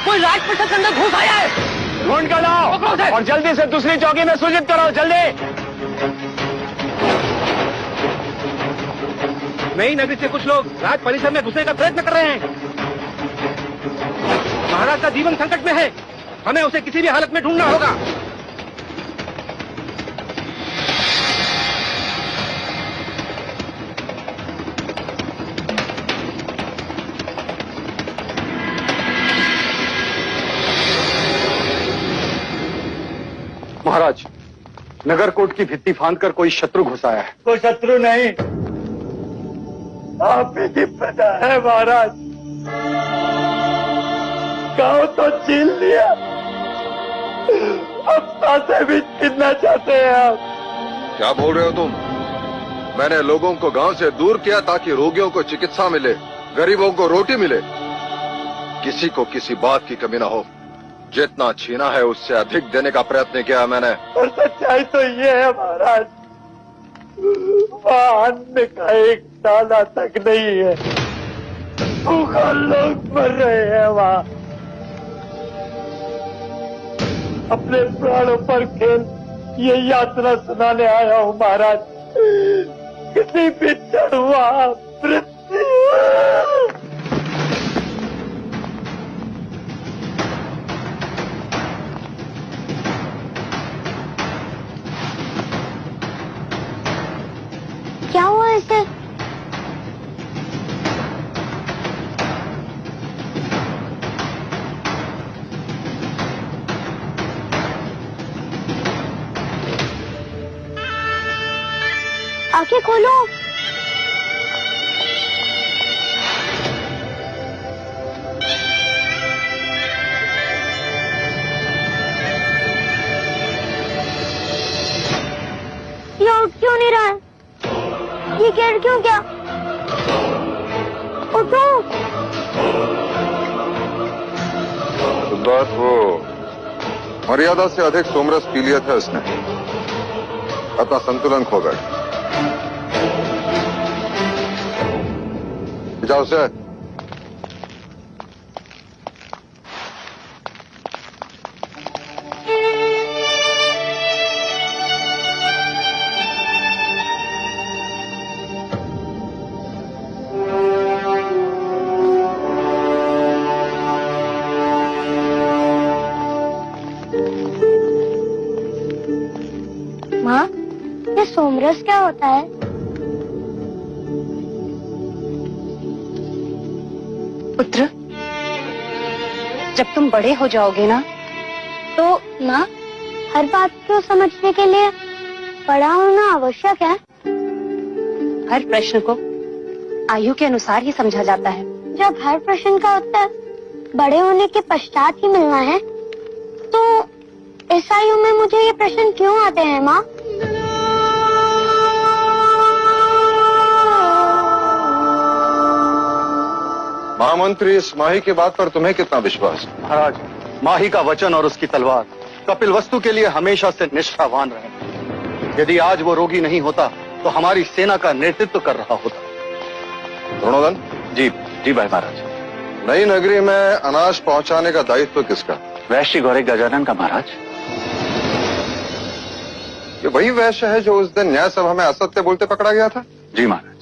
कोई राजप्रसाद के अंदर घुस आया है। ढूंढ कर लाओ और जल्दी से दूसरी चौकी में सूचित करो, जल्दी। नई नगरी से कुछ लोग राज परिसर में घुसने का प्रयत्न कर रहे हैं। महाराज का जीवन संकट में है, हमें उसे किसी भी हालत में ढूंढना होगा। महाराज, नगरकोट की भित्ति फांदकर कोई शत्रु घुस आया है। कोई शत्रु नहीं, आप ही की प्रजा है महाराज। गांव तो छीन लिया, अब सांसें भी छीनना चाहते हैं आप। क्या बोल रहे हो तुम? मैंने लोगों को गांव से दूर किया ताकि रोगियों को चिकित्सा मिले, गरीबों को रोटी मिले, किसी को किसी बात की कमी ना हो। जितना छीना है उससे अधिक देने का प्रयत्न किया मैंने। और सच्चाई तो ये है महाराज, वहाँ अन्न का एक दाना तक नहीं है, भूखा लोग मर रहे हैं वहाँ। अपने प्राणों पर खेल ये यात्रा सुनाने आया हूँ महाराज। किसी भी चढ़ुआ मृत्यु। क्या हुआ ऐसे? आंखें खोलो। ये उठ क्यों नहीं रहा है? ये गिर क्यों गया? उठो। बात वो मर्यादा से अधिक सोमरस पी लिया था इसने, अपना संतुलन खो गया। जाओ उसे। माँ, ये सोमरस क्या होता है? पुत्र, जब तुम बड़े हो जाओगे ना तो माँ, हर बात को समझने के लिए बड़ा होना आवश्यक है। हर प्रश्न को आयु के अनुसार ही समझा जाता है। जब हर प्रश्न का उत्तर बड़े होने के पश्चात ही मिलना है, तो इस आयु में मुझे ये प्रश्न क्यों आते हैं माँ? महामंत्री, इस माही की बात पर तुम्हें कितना विश्वास? महाराज, माही का वचन और उसकी तलवार कपिल वस्तु के लिए हमेशा से निष्ठावान रहे। यदि आज वो रोगी नहीं होता तो हमारी सेना का नेतृत्व कर रहा होता। द्रोणोदन। जी जी भाई महाराज। नई नगरी में अनाज पहुंचाने का दायित्व किसका? वैश्य गौरी गजानन का महाराज। ये वही वैश्य है जो उस दिन न्याय सभा में असत्य बोलते पकड़ा गया था? जी महाराज।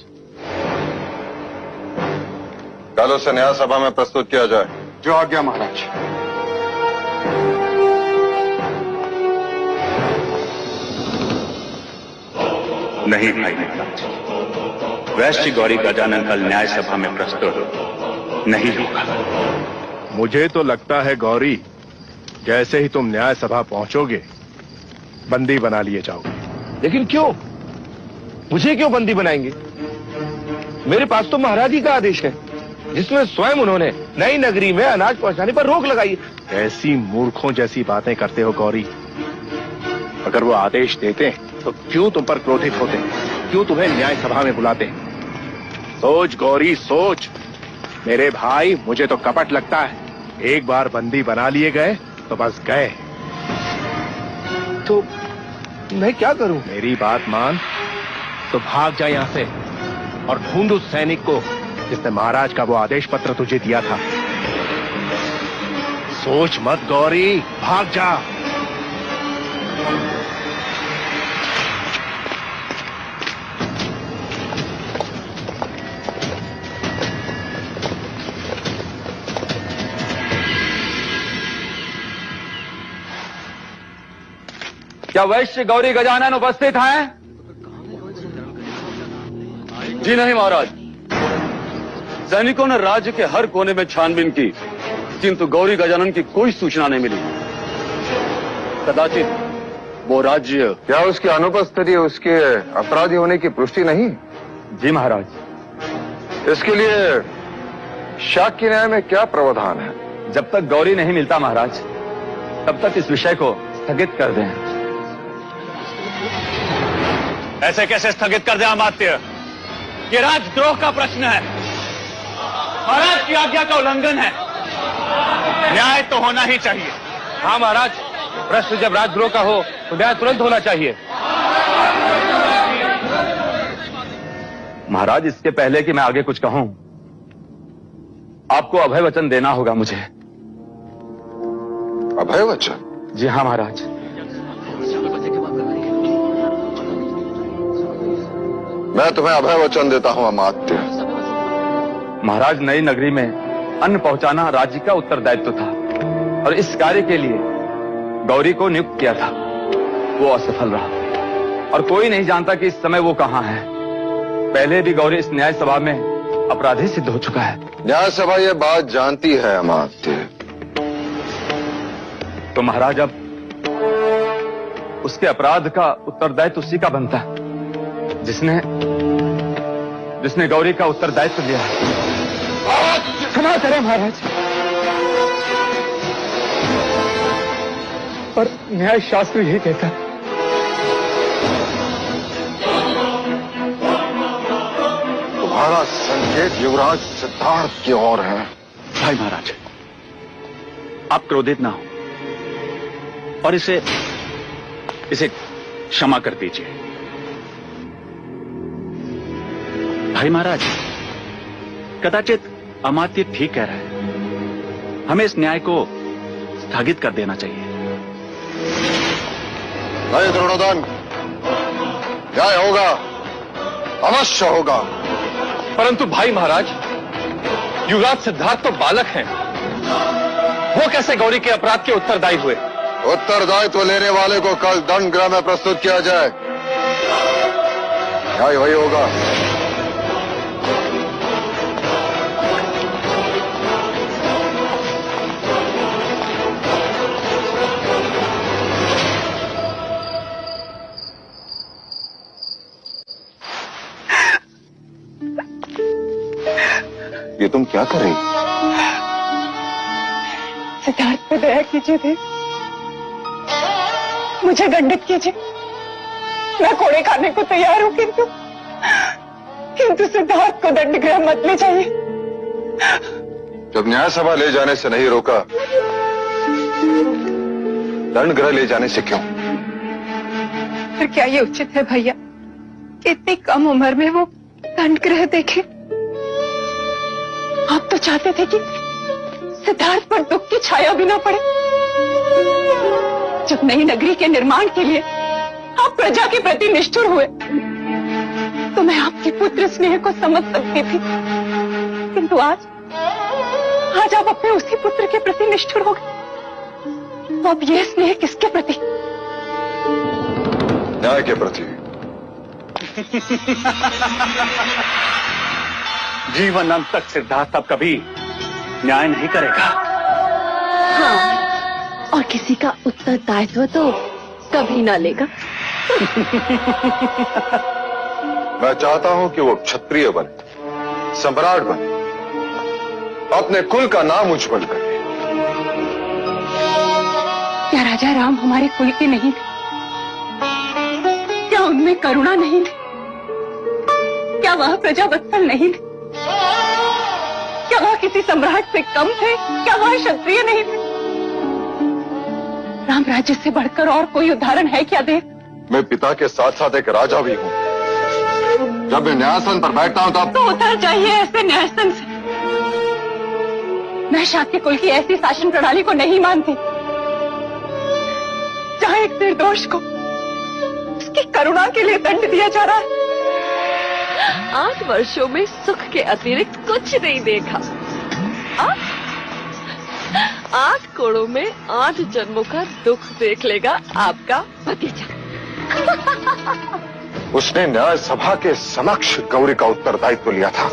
कल उसे न्याय सभा में प्रस्तुत किया जाए। जो आज्ञा महाराज। नहीं भाई महाराज, वैश्य गौरी गजानन कल न्याय सभा में प्रस्तुत नहीं होगा। मुझे तो लगता है गौरी, जैसे ही तुम न्याय सभा पहुंचोगे बंदी बना लिए जाओगे। लेकिन क्यों? मुझे क्यों बंदी बनाएंगे? मेरे पास तो महाराज जी का आदेश है, जिसमें स्वयं उन्होंने नई नगरी में अनाज पहुंचाने पर रोक लगाई। ऐसी मूर्खों जैसी बातें करते हो गौरी। अगर वो आदेश देते तो क्यों तुम पर क्रोधित होते, क्यों तुम्हें न्याय सभा में बुलाते? सोच गौरी सोच। मेरे भाई, मुझे तो कपट लगता है। एक बार बंदी बना लिए गए तो बस गए। तो मैं क्या करूं? मेरी बात मान तो भाग जा यहां से और ढूंढ उस सैनिक को जिसने महाराज का वो आदेश पत्र तुझे दिया था। सोच मत गौरी, भाग जा। क्या वैश्य गौरी गजानन उपस्थित हैं? जी नहीं महाराज। सैनिकों ने राज्य के हर कोने में छानबीन की, किंतु गौरी गजानन की कोई सूचना नहीं मिली। कदाचित वो राज्य। क्या उसकी अनुपस्थिति उसके अपराधी होने की पुष्टि नहीं? जी महाराज। इसके लिए शाक्य न्याय में क्या प्रावधान है? जब तक गौरी नहीं मिलता महाराज, तब तक इस विषय को स्थगित कर दें। ऐसे कैसे स्थगित कर दे अमात्य? ये राजद्रोह का प्रश्न है, महाराज की आज्ञा का उल्लंघन है। न्याय तो होना ही चाहिए। हाँ महाराज, प्रश्न जब राजद्रोह का हो तो न्याय तुरंत होना चाहिए। महाराज, इसके पहले कि मैं आगे कुछ कहूं, आपको अभय वचन देना होगा मुझे। अभय वचन? जी हाँ महाराज। मैं तुम्हें अभय वचन देता हूं अमात्य। महाराज, नई नगरी में अन्न पहुंचाना राज्य का उत्तरदायित्व था और इस कार्य के लिए गौरी को नियुक्त किया था। वो असफल रहा और कोई नहीं जानता कि इस समय वो कहां है। पहले भी गौरी इस न्याय सभा में अपराधी सिद्ध हो चुका है। न्याय सभा ये बात जानती है अमात्य। तो महाराज, अब उसके अपराध का उत्तरदायित्व उसी का बनता है जिसने गौरी का उत्तरदायित्व लिया है। क्षमा करें महाराज, पर न्याय शास्त्र यही कहता है। तुम्हारा संकेत युवराज सिद्धार्थ की ओर है। भाई महाराज, आप क्रोधित ना हो और इसे क्षमा कर दीजिए। भाई महाराज, कदाचित अमात्य ठीक कह रहा है। हमें इस न्याय को स्थगित कर देना चाहिए। नहीं द्रोणोदन, न्याय होगा, अवश्य होगा। परंतु भाई महाराज, युवराज सिद्धार्थ तो बालक हैं, वो कैसे गौरी के अपराध के उत्तरदायी हुए? उत्तरदायित्व लेने वाले को कल दंड गृह में प्रस्तुत किया जाए, न्याय वही होगा। ये तुम क्या कर रही? सिद्धार्थ पर दया कीजिए देव, मुझे दंडित कीजिए। मैं कोड़े खाने को तैयार हूं, किंतु सिद्धार्थ को दंड गृह मत ले जाइए। जब न्याय सभा ले जाने से नहीं रोका, दंड गृह ले जाने से क्यों? फिर क्या ये उचित है भैया कि इतनी कम उम्र में वो दंड गृह देखे? आप तो चाहते थे कि सिद्धार्थ पर दुख की छाया भी ना पड़े। जब नई नगरी के निर्माण के लिए आप प्रजा के प्रति निष्ठुर हुए, तो मैं आपके पुत्र स्नेह को समझ सकती थी, किंतु आज आप अपने उसी पुत्र के प्रति निष्ठुर हो गए। तो अब ये स्नेह किसके प्रति? न्याय के प्रति। जीवन अंत तक सिद्धार्थ अब कभी न्याय नहीं करेगा। हाँ, और किसी का उत्तरदायित्व तो कभी ना लेगा। मैं चाहता हूं कि वो क्षत्रिय बने, सम्राट बने, अपने कुल का नाम उज्जवल करे। क्या राजा राम हमारे कुल के नहीं थे? क्या उनमें करुणा नहीं थी? क्या वह प्रजावत्सल नहीं थे? क्या वह किसी सम्राट से कम थे? क्या वह क्षत्रिय नहीं थे? राम राज्य से बढ़कर और कोई उदाहरण है क्या देव? मैं पिता के साथ साथ एक राजा भी हूं। जब मैं न्यायासन पर बैठता हूं तब तो उतर जाइए ऐसे न्यायासन से। मैं शाक्य कुल की ऐसी शासन प्रणाली को नहीं मानती जहां एक निर्दोष को उसकी करुणा के लिए दंड दिया जा रहा है। 8 वर्षों में सुख के अतिरिक्त कुछ नहीं देखा। 8 कोड़ों में 8 जन्मों का दुख देख लेगा आपका भतीजा। उसने न्याय सभा के समक्ष गौरी का उत्तरदायित्व लिया था।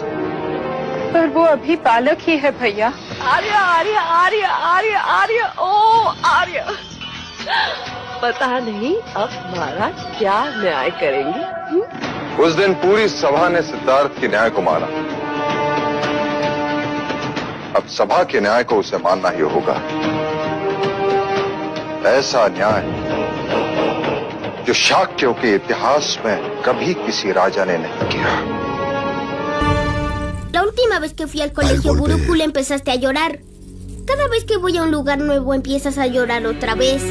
पर वो अभी बालक ही है भैया। आर्य आर्य आर्य आर्य आर्य ओ आर्य, पता नहीं अब महाराज क्या न्याय करेंगे। उस दिन पूरी सभा ने सिद्धार्थ के न्याय को माना। अब सभा के न्याय को उसे मानना ही होगा। ऐसा न्याय जो शाक्यों के इतिहास में कभी किसी राजा ने नहीं किया। La última vez que fui al colegio Gurukul empezaste a llorar. Cada vez que voy a un lugar nuevo empiezas a llorar otra vez.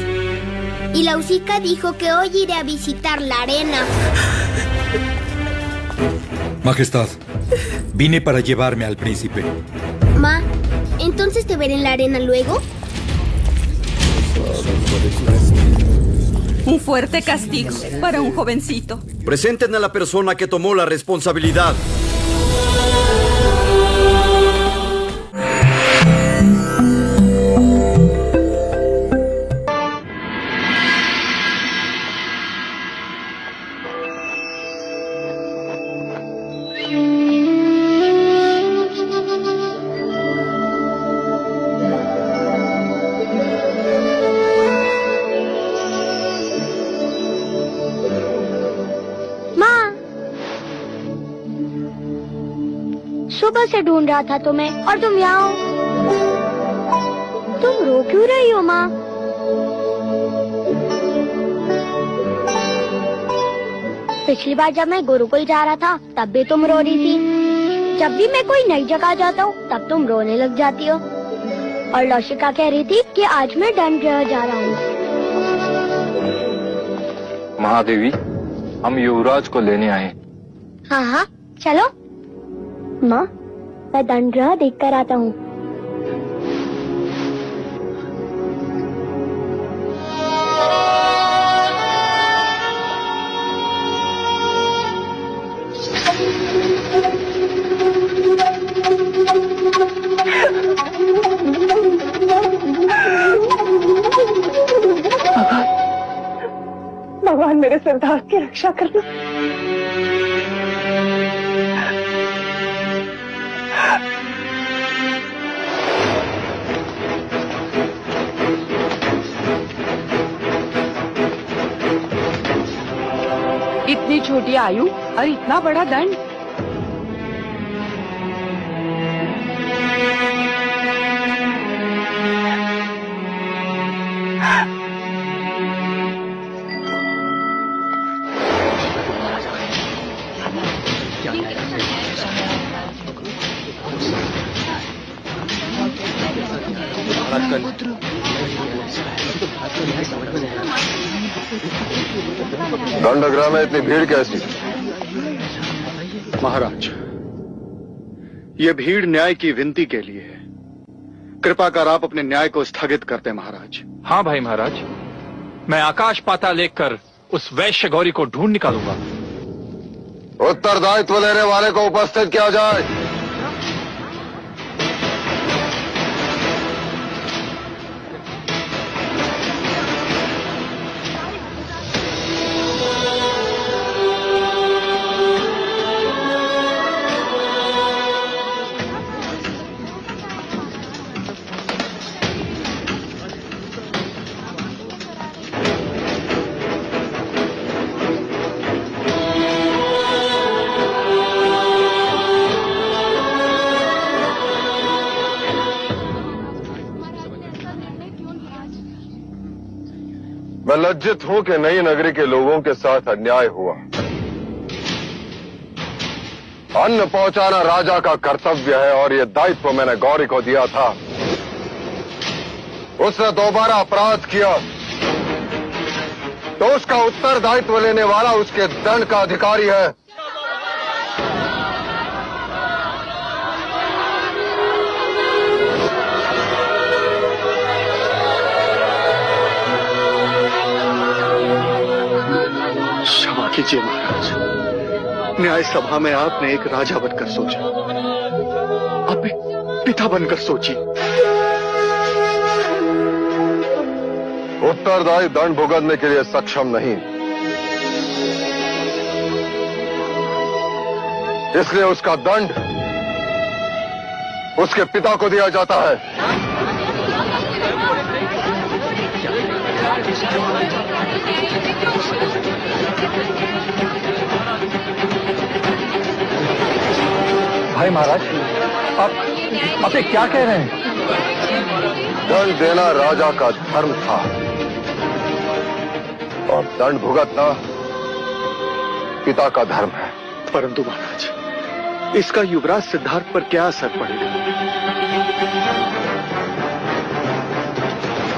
Y la Usika dijo que hoy iré a visitar la arena. Majestad, vine para llevarme al príncipe. Ma, ¿entonces te veré en la arena luego? Un fuerte castigo para un jovencito. Presenten a la persona que tomó la responsabilidad. सुबह से ढूंढ रहा था तुम्हें और तुम यहाँ हो। तुम रो क्यों रही हो माँ? पिछली बार जब मैं गुरुकुल जा रहा था तब भी तुम रो रही थी। जब भी मैं कोई नई जगह जाता हूँ तब तुम रोने लग जाती हो। और लौशिका कह रही थी कि आज मैं दंडगृह जा रहा हूँ। महादेवी, हम युवराज को लेने आए। हाँ हाँ चलो। माँ, मैं दंडगृह देख कर आता हूँ। भगवान मेरे सिद्धार्थ की रक्षा करना। इतनी छोटी आयु और इतना बड़ा दंड। दंडगृह में इतनी भीड़ कैसी? महाराज, ये भीड़ न्याय की विनती के लिए है। कृपा कर आप अपने न्याय को स्थगित कर दें महाराज। हाँ भाई महाराज, मैं आकाश पाताल लेकर उस वैश्य गौरी को ढूंढ निकालूंगा। उत्तरदायित्व लेने वाले को उपस्थित किया जाए। मैं लज्जित हूं कि नई नगरी के लोगों के साथ अन्याय हुआ। अन्न पहुंचाना राजा का कर्तव्य है और यह दायित्व मैंने गौरी को दिया था। उसने दोबारा अपराध किया तो उसका उत्तरदायित्व लेने वाला उसके दंड का अधिकारी है। कीजिए महाराज, न्याय सभा में आपने एक राजा बनकर सोचा, आप एक पिता बनकर सोचिए। उत्तरदायी दंड भुगतने के लिए सक्षम नहीं, इसलिए उसका दंड उसके पिता को दिया जाता है। भाई महाराज, आप ये क्या कह रहे हैं? दंड देना राजा का धर्म था और दंड भुगतना पिता का धर्म है। परंतु महाराज, इसका युवराज सिद्धार्थ पर क्या असर पड़ेगा?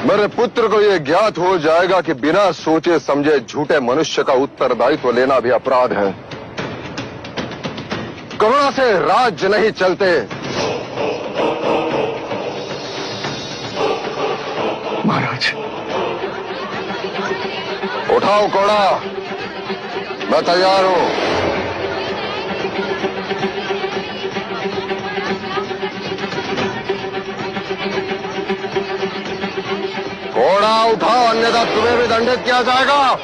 मेरे पुत्र को यह ज्ञात हो जाएगा कि बिना सोचे समझे झूठे मनुष्य का उत्तरदायित्व लेना भी अपराध है। करुणा से राज्य नहीं चलते। महाराज, उठाओ कोड़ा, मैं तैयार हूं। घोड़ा उठाओ, अन्यथा तुम्हें भी दंडित किया जाएगा।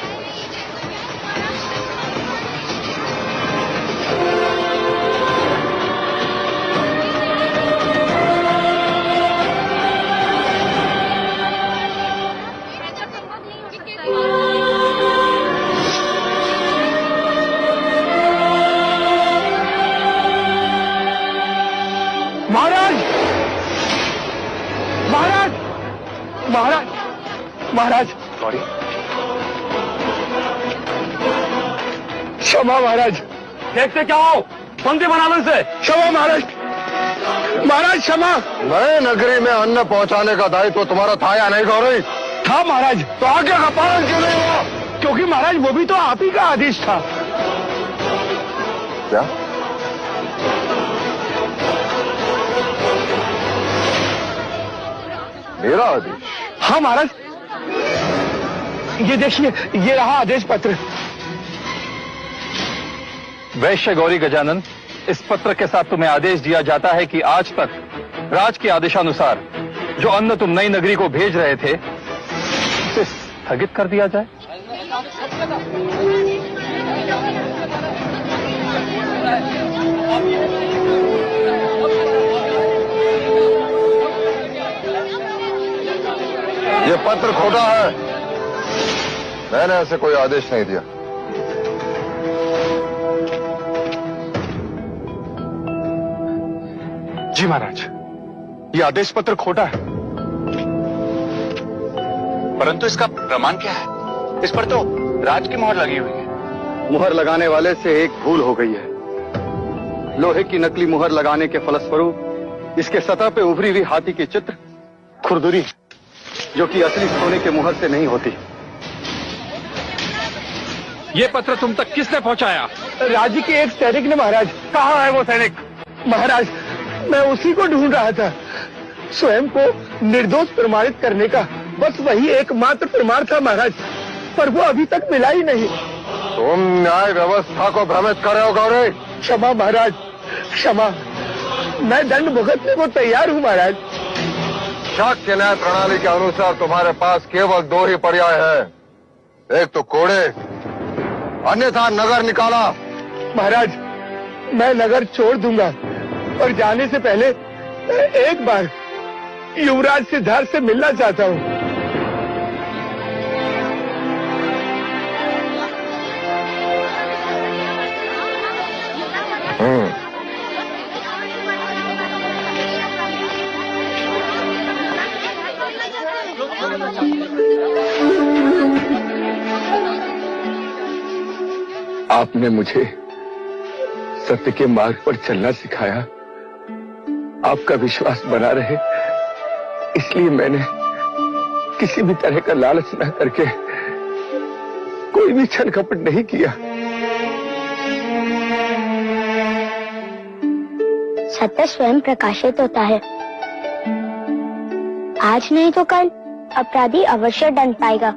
महाराज, महाराज, महाराज, महाराज, सॉरी, क्षमा महाराज। देखते क्या हो, बंदी बना लो इसे। क्षमा महाराज, महाराज क्षमा। नए नगरी में अन्न पहुंचाने का दायित्व तुम्हारा था या नहीं गौरी? था महाराज। तो आगे का पालन क्यों नहीं हुआ? क्योंकि महाराज वो भी तो आप ही का आदेश था। क्या? मेरा आदेश? हाँ महाराज, ये देखिए, ये रहा आदेश पत्र। वैश्य गौरी गजानन, इस पत्र के साथ तुम्हें आदेश दिया जाता है कि आज तक राज के आदेशानुसार जो अन्न तुम नई नगरी को भेज रहे थे उसे स्थगित कर दिया जाए। ये पत्र खोटा है, मैंने ऐसे कोई आदेश नहीं दिया। जी महाराज, ये आदेश पत्र खोटा है। परंतु इसका प्रमाण क्या है? इस पर तो राज की मोहर लगी हुई है। मुहर लगाने वाले से एक भूल हो गई है। लोहे की नकली मुहर लगाने के फलस्वरूप इसके सतह पे उभरी हुई हाथी की चित्र खुरदुरी, जो कि असली सोने के मुहर से नहीं होती। ये पत्र तुम तक किसने पहुंचाया? राज्य के एक सैनिक ने महाराज। कहाँ है वो सैनिक? महाराज, मैं उसी को ढूंढ रहा था। स्वयं को निर्दोष प्रमाणित करने का बस वही एकमात्र प्रमाण था महाराज, पर वो अभी तक मिला ही नहीं। तुम न्याय व्यवस्था को भ्रमित कर रहे हो गौरी। क्षमा महाराज, क्षमा। मैं दंड भुगतने को तैयार हूँ महाराज। शाक्य न्याय प्रणाली के अनुसार तुम्हारे पास केवल दो ही पर्याय है, एक तो कोड़े, अन्यथा नगर निकाला। महाराज, मैं नगर छोड़ दूंगा, और जाने से पहले एक बार युवराज सिद्धार्थ से मिलना चाहता हूँ। आपने मुझे सत्य के मार्ग पर चलना सिखाया। आपका विश्वास बना रहे, इसलिए मैंने किसी भी तरह का लालच न करके कोई भी छल कपट नहीं किया। सत्य स्वयं प्रकाशित होता है। आज नहीं तो कल अपराधी अवश्य दंड पाएगा।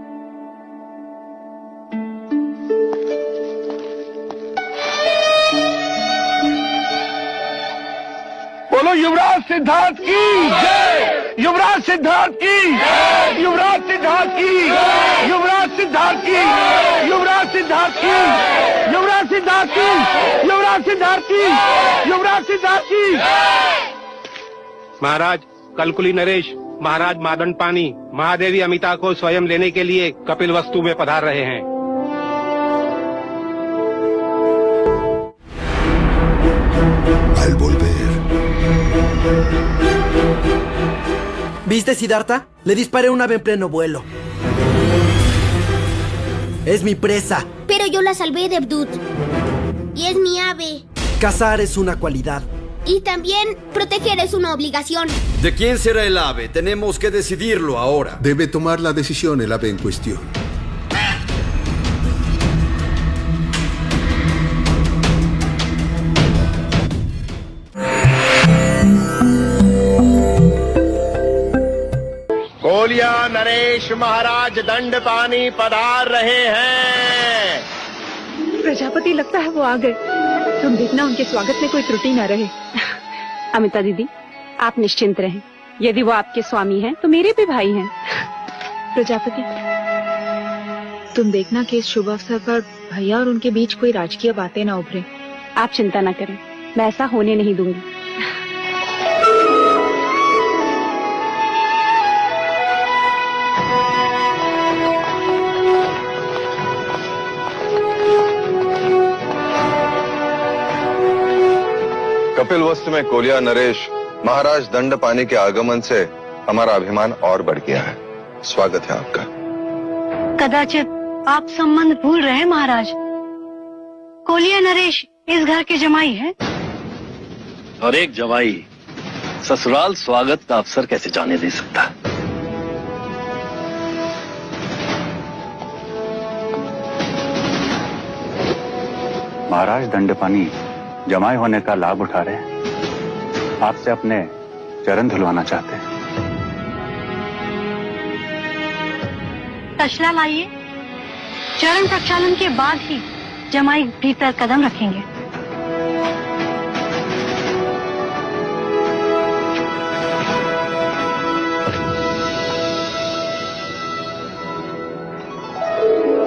बोलो युवराज सिद्धार्थ की जय, युवराज सिद्धार्थ की, युवराज सिद्धार्थ की, युवराज सिद्धार्थ की, युवराज सिद्धार्थ की, युवराज सिद्धार्थ की, युवराज सिद्धार्थ की, युवराज सिद्धार्थ की। महाराज कलकुली नरेश, महाराज मादन पानी, महादेवी अमिता को स्वयं लेने के लिए कपिल वस्तु में पधार रहे हैं। Al volver. ¿Viste, Siddhartha? Le disparé un ave en pleno vuelo. Es mi presa. Pero yo la salvé de Abdut. Y es mi ave. Cazar es una cualidad. Y también proteger es una obligación. ¿De quién será el ave? Tenemos que decidirlo ahora. Debe tomar la decisión el ave en cuestión. Koliya Naresh महाराज दंड पानी पधार रहे हैं। प्रजापति, लगता है वो आ गए। तुम देखना उनके स्वागत में कोई त्रुटि न रहे। अमिता दीदी, आप निश्चिंत रहें। यदि वो आपके स्वामी हैं, तो मेरे भी भाई हैं। प्रजापति, तुम देखना कि इस शुभ अवसर पर भैया और उनके बीच कोई राजकीय बातें न उभरे। आप चिंता न करें, मैं ऐसा होने नहीं दूंगी। कपिल वस्तु में कोलिया नरेश महाराज दंड पानी के आगमन से हमारा अभिमान और बढ़ गया है। स्वागत है आपका। कदाचित आप संबंध भूल रहे हैं महाराज। कोलिया नरेश इस घर के जमाई है। और एक जमाई ससुराल स्वागत का अवसर कैसे जाने दे सकता? महाराज दंडपानी जमाई होने का लाभ उठा रहे हैं। आपसे अपने चरण धुलवाना चाहते हैं। तशला लाइए। चरण प्रक्षालन के बाद ही जमाई भीतर कदम रखेंगे।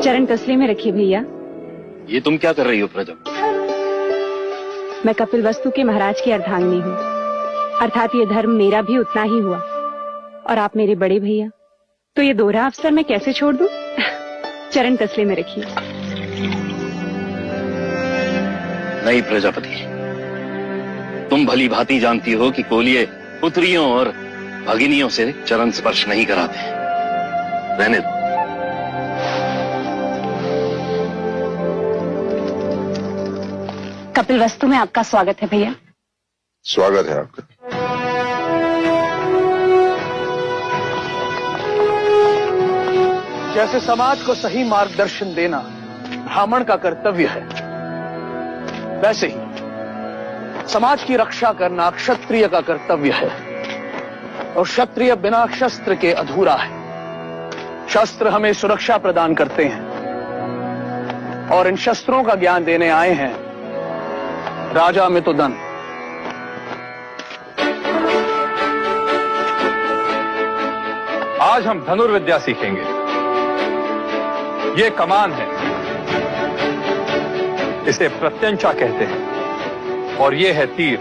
चरण तसले में रखिए भैया। ये तुम क्या कर रही हो प्रजा? मैं कपिल वस्तु के महाराज की अर्धांगिनी हूँ, अर्थात ये धर्म मेरा भी उतना ही हुआ। और आप मेरे बड़े भैया, तो ये दोहरा अवसर मैं कैसे छोड़ दूं? चरण तसले में रखिए। नहीं प्रजापति, तुम भली भांति जानती हो कि कोलिये पुत्रियों और भगिनियों से चरण स्पर्श नहीं कराते। रहने दो। कपिल वस्तु में आपका स्वागत है भैया। स्वागत है आपका। जैसे समाज को सही मार्गदर्शन देना ब्राह्मण का कर्तव्य है, वैसे ही समाज की रक्षा करना क्षत्रिय का कर्तव्य है। और क्षत्रिय बिना शस्त्र के अधूरा है। शस्त्र हमें सुरक्षा प्रदान करते हैं और इन शस्त्रों का ज्ञान देने आए हैं राजा मितुदन। आज हम धनुर्विद्या सीखेंगे। ये कमान है, इसे प्रत्यंचा कहते हैं। और ये है तीर।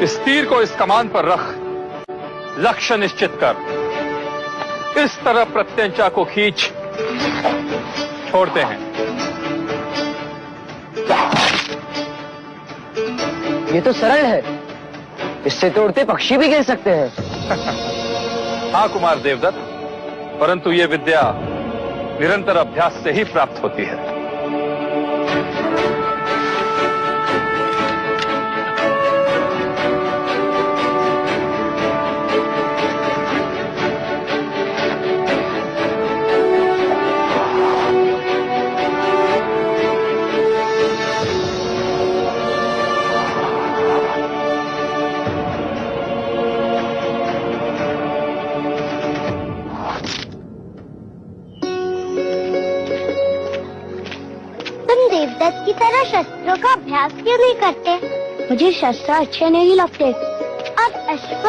इस तीर को इस कमान पर रख लक्ष्य निश्चित कर इस तरह प्रत्यंचा को खींच छोड़ते हैं। ये तो सरल है, इससे तो उड़ते पक्षी भी गिर सकते हैं। हाँ कुमार देवदत्त, परंतु ये विद्या निरंतर अभ्यास से ही प्राप्त होती है। देवदत्त की तरह शस्त्रों का अभ्यास क्यों नहीं करते? मुझे शस्त्र अच्छे नहीं लगते। और अश्व,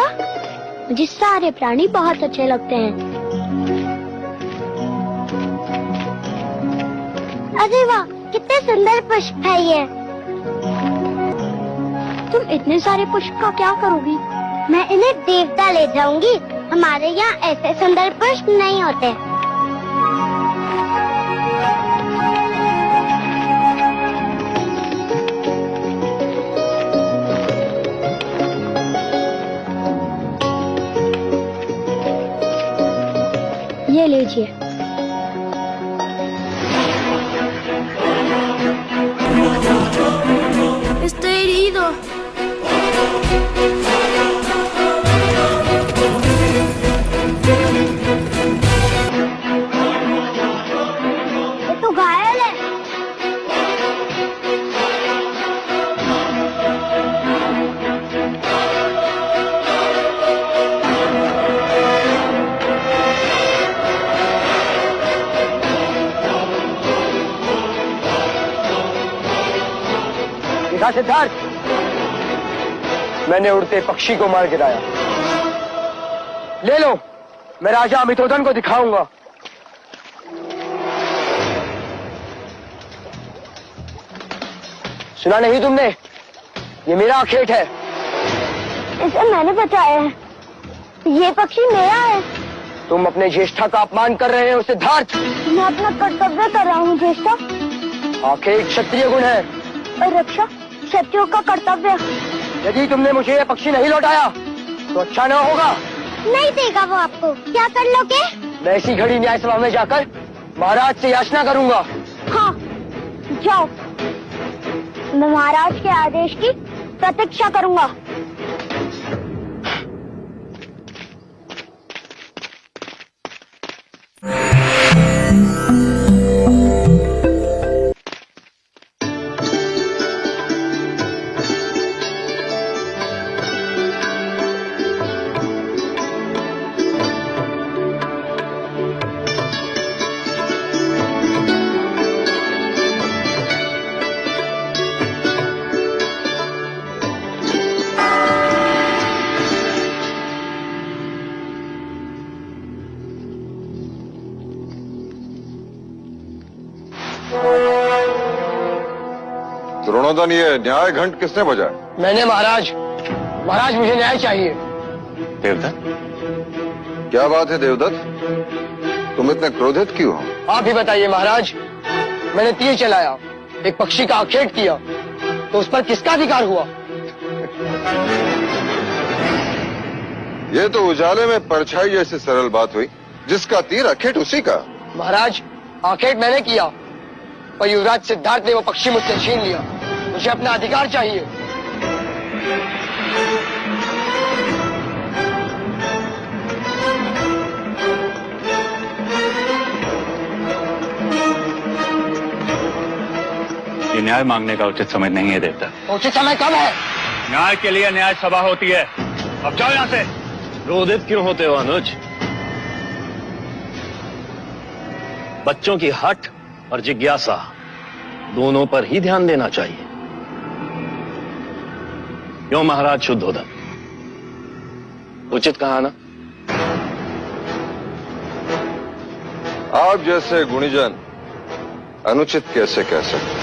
मुझे सारे प्राणी बहुत अच्छे लगते हैं। अरे वाह, कितने सुंदर पुष्प है ये। तुम इतने सारे पुष्प का क्या करोगी? मैं इन्हें देवता ले जाऊंगी। हमारे यहाँ ऐसे सुंदर पुष्प नहीं होते। ये लीजिए। Estoy herido. ये तो घायल है। देखा सिद्धार्थ, मैंने उड़ते पक्षी को मार गिराया। ले लो, मैं राजा अमित्रोदन को दिखाऊंगा। सुना नहीं तुमने? ये मेरा अखेट है। इसे मैंने बचाया है। ये पक्षी मेरा है। तुम अपने ज्येष्ठा का अपमान कर रहे हो सिद्धार्थ। मैं अपना कर्तव्य कर रहा हूँ ज्येष्ठा। अखेट क्षत्रिय गुण है और रक्षा क्षत्रियों का कर्तव्य। यदि तुमने मुझे ये पक्षी नहीं लौटाया तो अच्छा न होगा। नहीं देगा वो आपको। क्या कर लोगे? मैं इसी घड़ी न्याय सभा में जाकर महाराज से याचना करूंगा। हाँ, जाओ। मैं महाराज के आदेश की प्रतीक्षा करूंगा। द्रोणोदन, ये न्याय घंट किसने बजाया? मैंने महाराज। महाराज, मुझे न्याय चाहिए। देवदत्त, क्या बात है देवदत्त, तुम इतने क्रोधित क्यों हो? आप ही बताइए महाराज। मैंने तीर चलाया, एक पक्षी का आखेट किया, तो उस पर किसका अधिकार हुआ? ये तो उजाले में परछाई जैसी सरल बात हुई। जिसका तीर अखेट उसी का। महाराज, आखेट मैंने किया, पर युवराज सिद्धार्थ ने वो पक्षी मुझसे छीन लिया। मुझे अपना अधिकार चाहिए। ये न्याय मांगने का उचित समय नहीं है देवता। उचित समय कब है? न्याय के लिए न्याय सभा होती है। अब जाओ यहाँ से। क्रोधित क्यों होते हो अनुज? बच्चों की हठ और जिज्ञासा दोनों पर ही ध्यान देना चाहिए। क्यों महाराज शुद्धोदन, उचित कहा ना? आप जैसे गुणीजन अनुचित कैसे कह सकते?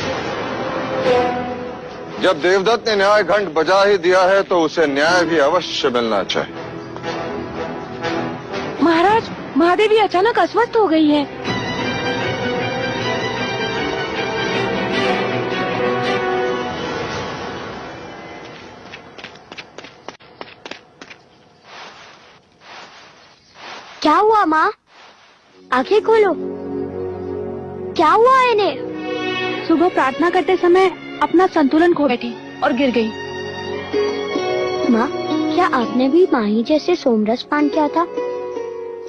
जब देवदत्त ने न्याय घंट बजा ही दिया है तो उसे न्याय भी अवश्य मिलना चाहिए। महाराज, महादेवी अचानक अस्वस्थ हो गई है। क्या हुआ माँ? आंखें खोलो। क्या हुआ इन्हें? सुबह प्रार्थना करते समय अपना संतुलन खो बैठी और गिर गई। माँ, क्या आपने भी माही जैसे सोमरस पान किया था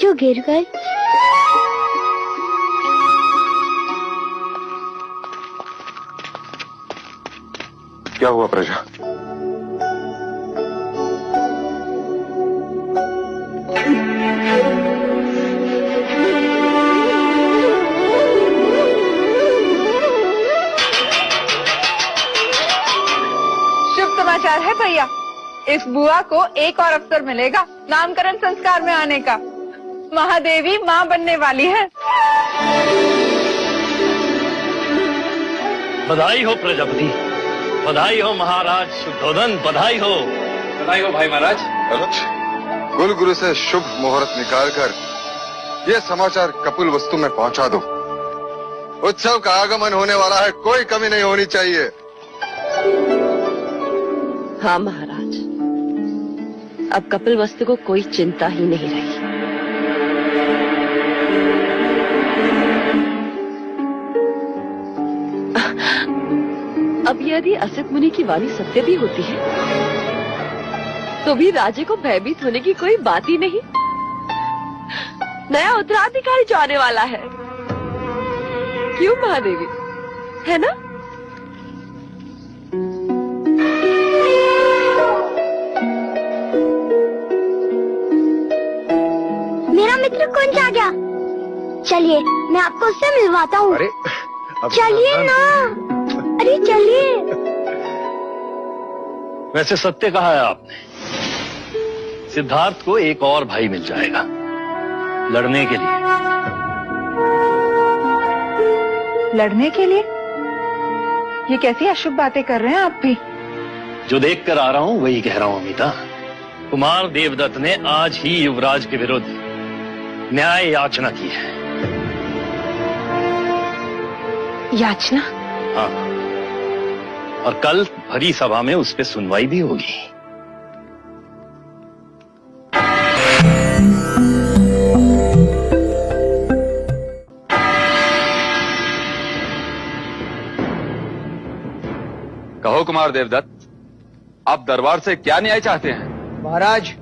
जो गिर गए? क्या हुआ प्रजा? समाचार है भैया, इस बुआ को एक और अवसर मिलेगा नामकरण संस्कार में आने का। महादेवी माँ बनने वाली है। बधाई हो प्रजापति, बधाई हो महाराज शुद्धोदन, बधाई हो भाई महाराज। अनुज, कुल गुरु से शुभ मुहूर्त निकालकर ये समाचार कपिल वस्तु में पहुंचा दो। उत्सव का आगमन होने वाला है, कोई कमी नहीं होनी चाहिए। हाँ महाराज, अब कपिल वस्तु को कोई चिंता ही नहीं रही। अब यदि असित मुनि की वाणी सत्य भी होती है तो भी राजे को भयभीत होने की कोई बात ही नहीं। नया उत्तराधिकारी जो आने वाला है, क्यों महादेवी, है ना? मेरा मित्र कुंज आ गया। चलिए मैं आपको उससे मिलवाता हूँ। चलिए ना, अरे चलिए। वैसे सत्य कहा है आपने, सिद्धार्थ को एक और भाई मिल जाएगा लड़ने के लिए। लड़ने के लिए? ये कैसी अशुभ बातें कर रहे हैं आप भी? जो देख कर आ रहा हूं वही कह रहा हूं अमिता। कुमार देवदत्त ने आज ही युवराज के विरुद्ध न्याय याचना की है। याचना? हाँ, और कल भरी सभा में उस पर सुनवाई भी होगी। कहो कुमार देवदत्त, आप दरबार से क्या न्याय चाहते हैं? महाराज,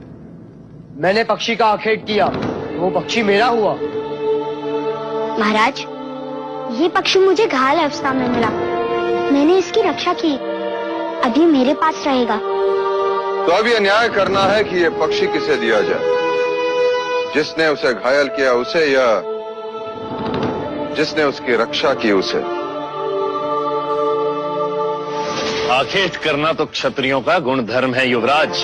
मैंने पक्षी का आखेट किया, वो पक्षी मेरा हुआ। महाराज, ये पक्षी मुझे घायल अवस्था में मिला, मैंने इसकी रक्षा की, अभी मेरे पास रहेगा। तो अब ये न्याय करना है कि ये पक्षी किसे दिया जाए, जिसने उसे घायल किया उसे या जिसने उसकी रक्षा की उसे। आखेट करना तो क्षत्रियों का गुण धर्म है युवराज।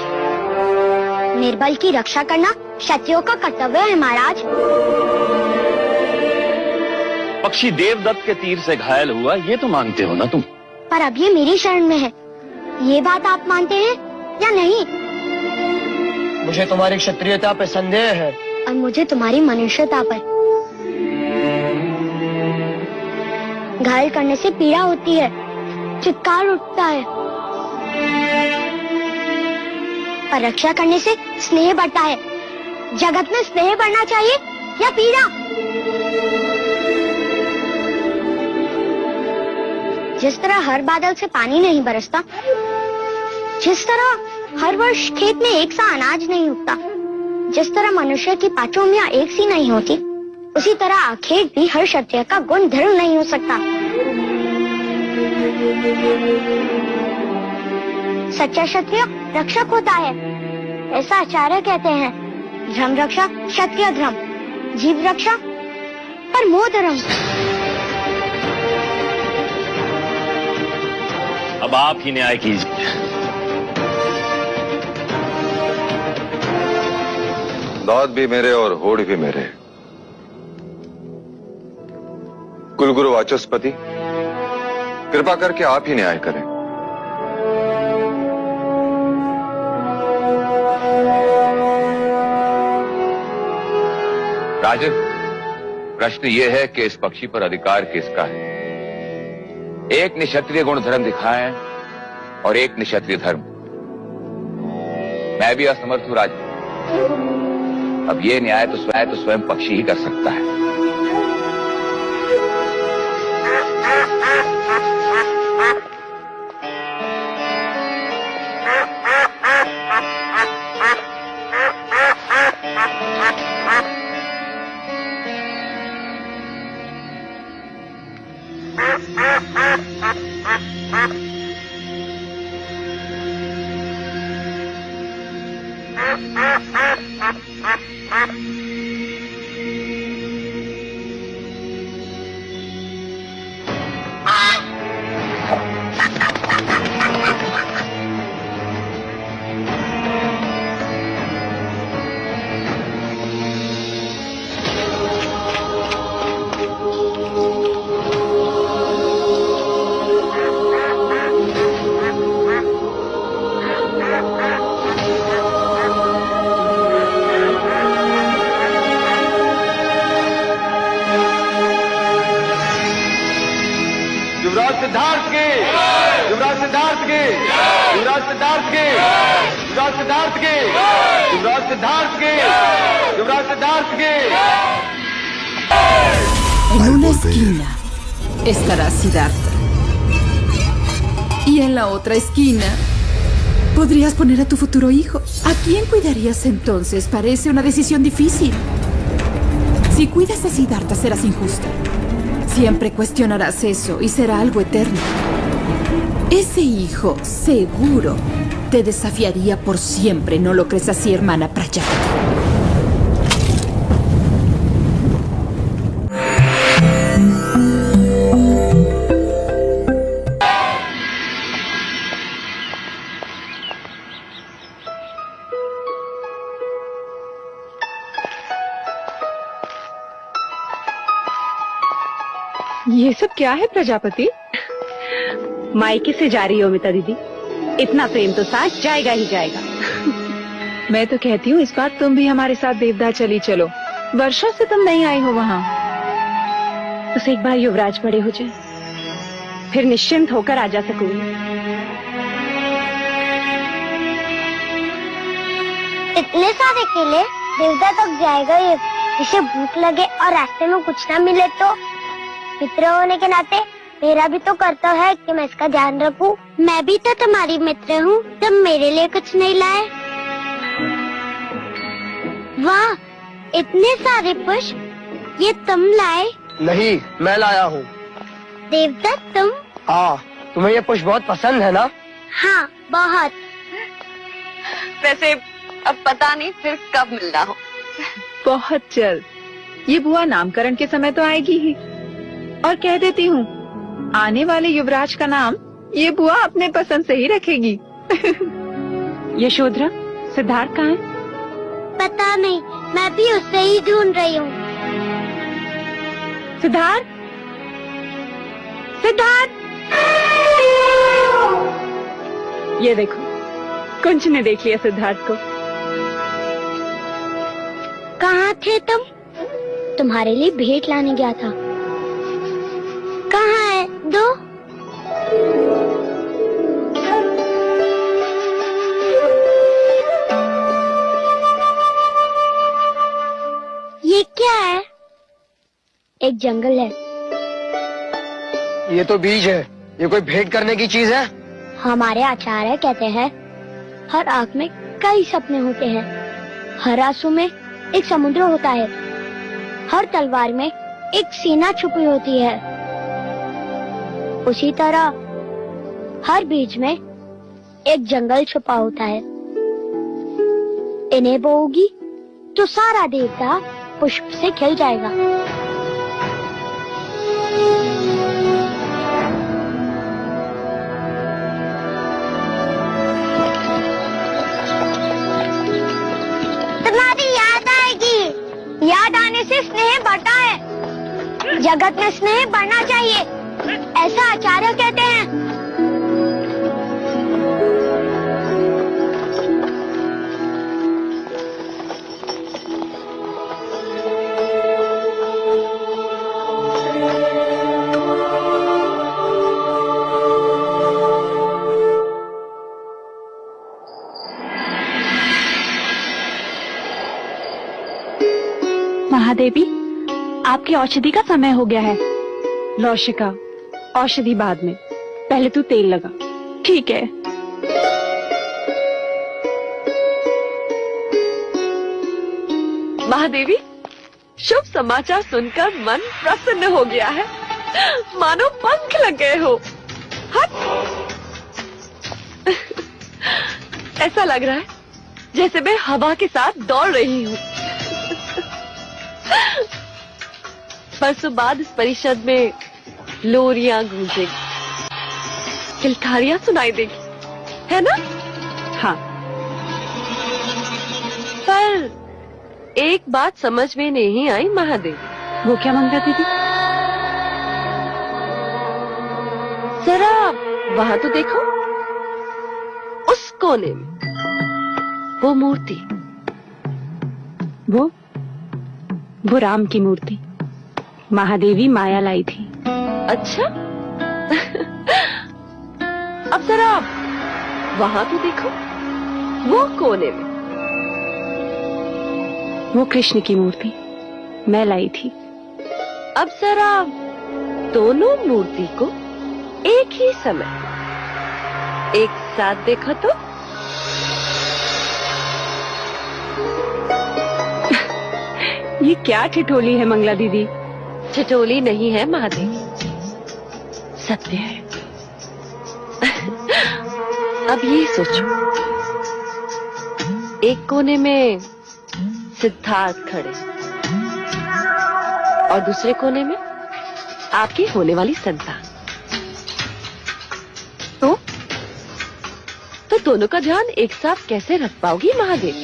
निर्बल की रक्षा करना क्षत्रियों का कर्तव्य है महाराज। पक्षी देवदत्त के तीर से घायल हुआ, ये तो मानते हो ना तुम? पर अब ये मेरी शरण में है, ये बात आप मानते हैं या नहीं? मुझे तुम्हारी क्षत्रियता पर संदेह है। और मुझे तुम्हारी मनुष्यता पर। घायल करने से पीड़ा होती है, चित्कार उठता है, पर रक्षा करने से स्नेह बढ़ता है। जगत में स्नेह बढ़ना चाहिए या पीड़ा? जिस तरह हर बादल से पानी नहीं बरसता, जिस तरह हर वर्ष खेत में एक सा अनाज नहीं उगता, जिस तरह मनुष्य की पांचों उंगलियां एक सी नहीं होती, उसी तरह आखेट भी हर क्षत्रिय का गुण धर्म नहीं हो सकता। सच्चा क्षत्रिय रक्षक होता है, ऐसा आचार्य कहते हैं। धर्म रक्षा क्षत्रिय धर्म, जीव रक्षा परमो धर्म। अब आप ही न्याय कीजिए। दाद भी मेरे और होड़ भी मेरे। कुलगुरु वाचस्पति, कृपा करके आप ही न्याय करें। राजन, प्रश्न ये है कि इस पक्षी पर अधिकार किसका है? एक निक्षत्रिय गुण धर्म दिखाएं और एक निक्षत्रिय धर्म। मैं भी असमर्थ हूं राजन। अब ये न्याय तो स्वयं पक्षी ही कर सकता है। की, युवराज सिद्धार्थ की, युवराज सिद्धार्थ की, युवराज सिद्धार्थ की। En una esquina estará Siddhartha. Y en la otra esquina podrías poner a tu futuro hijo. ¿A quién cuidarías entonces? Parece una decisión difícil. Si cuidas a Siddhartha serás injusta. Siempre cuestionarás eso y será algo eterno. Ese hijo seguro te desafiaría por siempre. ¿No lo crees así, hermana Prajapati? ये सब क्या है प्रजापति? मायके से जा रही हो अमिता दीदी, इतना प्रेम तो साथ जाएगा ही जाएगा। मैं तो कहती हूँ इस बार तुम भी हमारे साथ देवदार चली चलो। वर्षों से तुम नहीं आई हो वहाँ। बस एक बार युवराज बड़े हो जाए, फिर निश्चिंत होकर आ जा सकूंगी। इतने सारे केले देवदार तक जाएगा ये? इसे भूख लगे और रास्ते में कुछ ना मिले तो? मित्र होने के नाते मेरा भी तो कर्तव्य है कि मैं इसका ध्यान रखूं। मैं भी तो तुम्हारी मित्र हूँ, तुम मेरे लिए कुछ नहीं लाए? वाह, इतने सारे पुष्प ये तुम लाए? नहीं, मैं लाया हूँ। देवदत्त तुम? हाँ, तुम्हें ये पुष्प बहुत पसंद है ना? हाँ, बहुत। वैसे अब पता नहीं फिर कब मिलना हो। बहुत जल्द। ये बुआ नामकरण के समय तो आएगी ही। और कह देती हूँ, आने वाले युवराज का नाम ये बुआ अपने पसंद से ही रखेगी। यशोधरा, सिद्धार्थ कहाँ है? पता नहीं, मैं भी उससे ही ढूंढ रही हूँ। सिद्धार्थ, सिद्धार्थ! ये देखो, कुंज ने देख लिया सिद्धार्थ को। कहाँ थे तुम? तुम्हारे लिए भेंट लाने गया था। कहाँ है? दो। ये क्या है? एक जंगल है। ये तो बीज है, ये कोई भेंट करने की चीज है? हमारे आचार्य कहते हैं हर आंख में कई सपने होते हैं। हर आंसू में एक समुद्र होता है। हर तलवार में एक सीना छुपी होती है। उसी तरह हर बीज में एक जंगल छुपा होता है। इन्हें बोओगी तो सारा देवता पुष्प से खिल जाएगा। तुम्हारी याद आएगी। याद आने से स्नेह बढ़ता है। जगत में स्नेह बढ़ना चाहिए, ऐसा आचार्य कहते हैं। महादेवी, आपकी औषधि का समय हो गया है। लौशिका, औषधि बाद में, पहले तू तेल लगा। ठीक है। महादेवी, शुभ समाचार सुनकर मन प्रसन्न हो गया है। मानो पंख लग गए हो। हट! ऐसा लग रहा है जैसे मैं हवा के साथ दौड़ रही हूँ। परसों बाद इस परिषद में लोरियां गूंजेगी, किलकारियां सुनाई देगी, है ना? हाँ। पर एक बात समझ में नहीं आई महादेव। वो क्या मंगा दीदी? जरा वहां तो देखो, उस कोने में वो मूर्ति। वो राम की मूर्ति महादेवी माया लाई थी। अच्छा। अब जरा वहां तो देखो, वो कोने में। वो कृष्ण की मूर्ति मैं लाई थी। अब जरा दोनों मूर्ति को एक ही समय एक साथ देखो तो। ये क्या ठिठोली है मंगला दीदी? ठिठोली नहीं है महादेवी, सत्य है। अब ये सोचो, एक कोने में सिद्धार्थ खड़े और दूसरे कोने में आपकी होने वाली संतान। तो दोनों का ध्यान एक साथ कैसे रख पाओगी महादेव?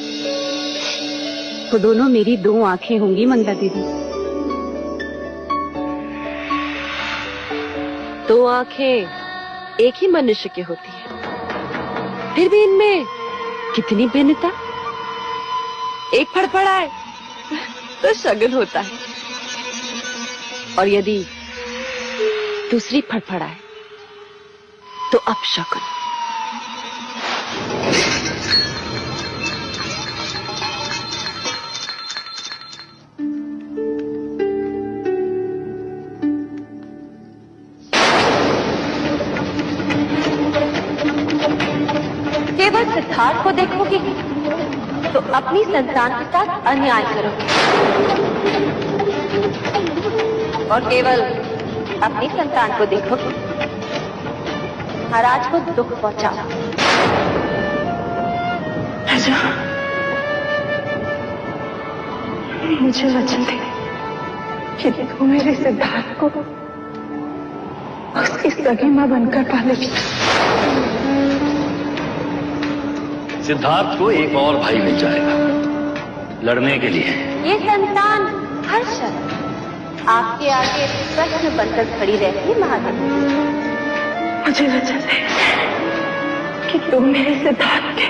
तो दोनों मेरी 2 आंखें होंगी मंगला दीदी। 2 आंखें एक ही मनुष्य की होती है, फिर भी इनमें कितनी भिन्नता। एक फड़फड़ाए तो शगुन होता है, और यदि दूसरी फड़फड़ाए तो अपशकुन। केवल सिद्धार्थ को देखोगे तो अपनी संतान के साथ अन्याय करोगे, और केवल अपनी संतान को देखोगे महाराज को दुख पहुंचाओ। मुझे वचन दे कि तू मेरे सिद्धार्थ को उसकी सगी मां बनकर पालेगी। सिद्धार्थ को एक और भाई मिल जाएगा लड़ने के लिए। ये संतान हर शर्त आपके आगे प्रश्न बनकर खड़ी रहती महादेव। मुझे वचन दे कि तू मेरे सिद्धार्थ के